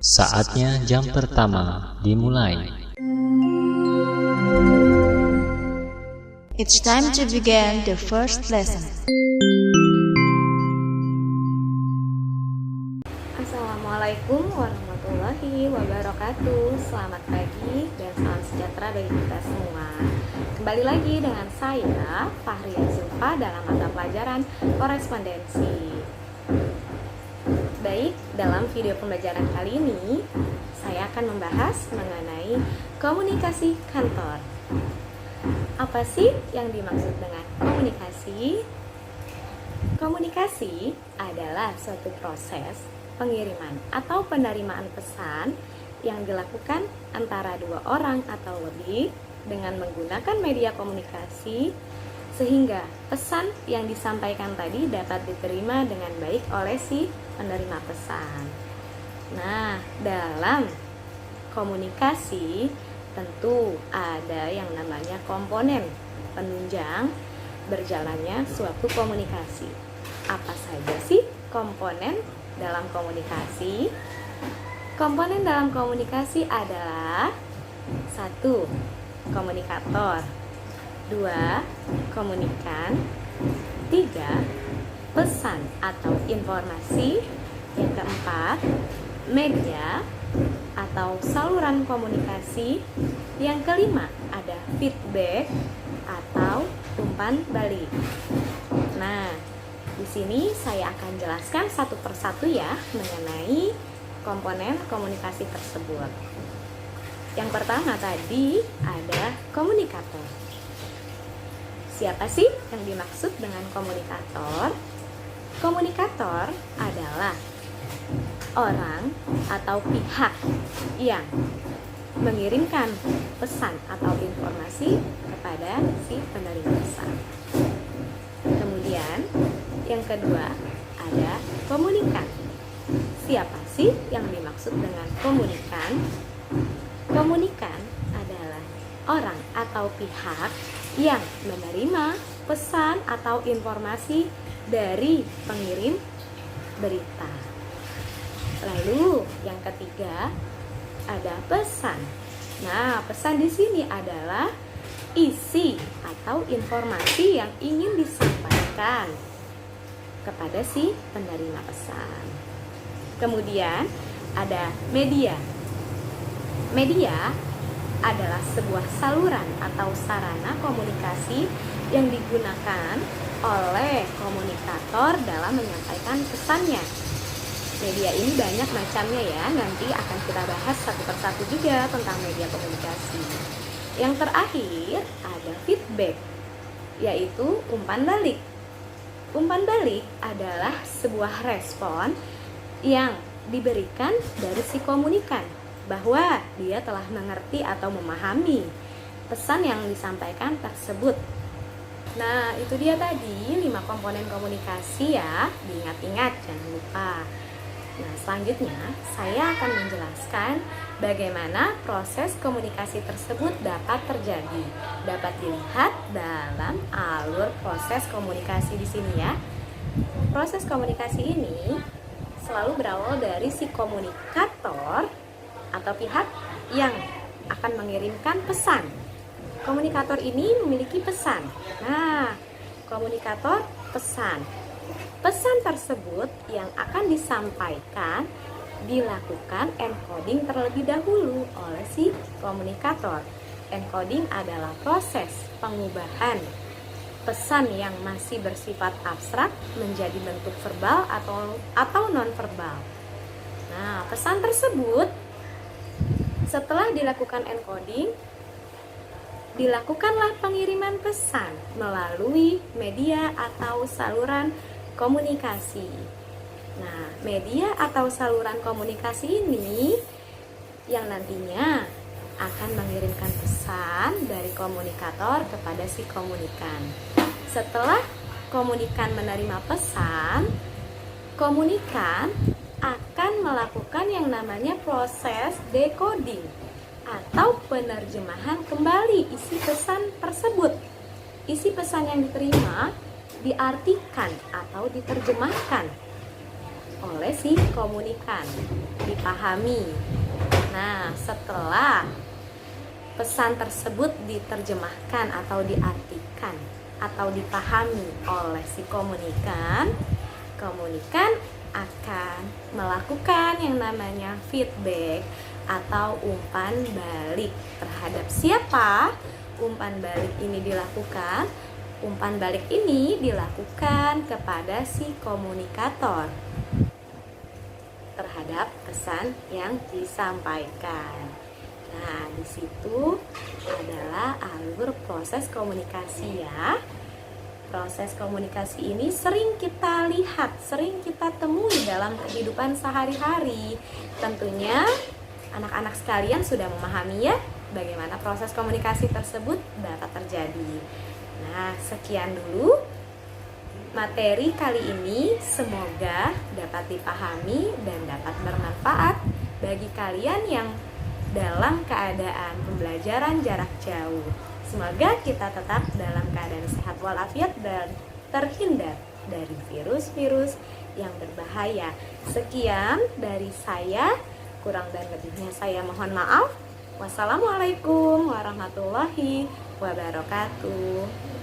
Saatnya jam pertama dimulai. It's time to begin the first lesson. Assalamualaikum warahmatullahi wabarakatuh. Selamat pagi dan salam sejahtera bagi kita semua. Kembali lagi dengan saya Fahria Zulfa dalam mata pelajaran korespondensi. Baik, dalam video pembelajaran kali ini saya akan membahas mengenai komunikasi kantor. Apa sih yang dimaksud dengan komunikasi? Komunikasi adalah suatu proses pengiriman atau penerimaan pesan yang dilakukan antara dua orang atau lebih dengan menggunakan media komunikasi sehingga pesan yang disampaikan tadi dapat diterima dengan baik oleh si penerima pesan. Nah, dalam komunikasi tentu ada yang namanya komponen penunjang berjalannya suatu komunikasi. Apa saja sih komponen dalam komunikasi? Komponen dalam komunikasi adalah 1. Komunikator, 2. Komunikan, 3. Pesan atau informasi, yang keempat media atau saluran komunikasi, yang kelima ada feedback atau umpan balik. Nah, di sini saya akan jelaskan satu persatu ya mengenai komponen komunikasi tersebut. Yang pertama tadi ada komunikator. Siapa sih yang dimaksud dengan komunikator? Komunikator adalah orang atau pihak yang mengirimkan pesan atau informasi kepada si penerima pesan. Kemudian yang kedua ada komunikan. Siapa sih yang dimaksud dengan komunikan? Komunikan adalah orang atau pihak yang menerima pesan atau informasi dari pengirim berita. Lalu yang ketiga ada pesan. Nah, pesan di sini adalah isi atau informasi yang ingin disampaikan kepada si penerima pesan. Kemudian ada media. Media adalah sebuah saluran atau sarana komunikasi yang digunakan oleh komunikator dalam menyampaikan pesannya. Media ini banyak macamnya ya, nanti akan kita bahas satu persatu juga tentang media komunikasi. Yang terakhir ada feedback, yaitu umpan balik. Umpan balik adalah sebuah respon yang diberikan dari si komunikan bahwa dia telah mengerti atau memahami pesan yang disampaikan tersebut. Nah, itu dia tadi 5 komponen komunikasi ya, diingat-ingat, jangan lupa. Nah, selanjutnya saya akan menjelaskan bagaimana proses komunikasi tersebut dapat terjadi. Dapat dilihat dalam alur proses komunikasi di sini ya. Proses komunikasi ini selalu berawal dari si komunikator atau pihak yang akan mengirimkan pesan. Komunikator ini memiliki pesan. Nah, komunikator pesan. Pesan tersebut yang akan disampaikan dilakukan encoding terlebih dahulu oleh si komunikator. Encoding adalah proses pengubahan pesan yang masih bersifat abstrak menjadi bentuk verbal atau non-verbal. Nah, pesan tersebut setelah dilakukan encoding, dilakukanlah pengiriman pesan melalui media atau saluran komunikasi. Nah, media atau saluran komunikasi ini yang nantinya akan mengirimkan pesan dari komunikator kepada si komunikan. Setelah komunikan menerima pesan, komunikan akan melakukan yang namanya proses decoding atau penerjemahan kembali isi pesan tersebut. Isi pesan yang diterima diartikan atau diterjemahkan oleh oleh si komunikan, dipahami. Nah, setelah pesan tersebut diterjemahkan atau diartikan atau dipahami oleh si komunikan akan melakukan yang namanya feedback atau umpan balik. Terhadap siapa umpan balik ini dilakukan? Umpan balik ini dilakukan kepada si komunikator terhadap pesan yang disampaikan. Nah, di situ adalah alur proses komunikasi ya. Proses komunikasi ini sering kita lihat, sering kita temui dalam kehidupan sehari-hari. Tentunya anak-anak sekalian sudah memahami ya bagaimana proses komunikasi tersebut dapat terjadi. Nah, sekian dulu materi kali ini, semoga dapat dipahami dan dapat bermanfaat bagi kalian yang dalam keadaan pembelajaran jarak jauh. Semoga kita tetap dalam keadaan sehat walafiat dan terhindar dari virus-virus yang berbahaya. Sekian dari saya, kurang dan lebihnya saya mohon maaf. Wassalamualaikum warahmatullahi wabarakatuh.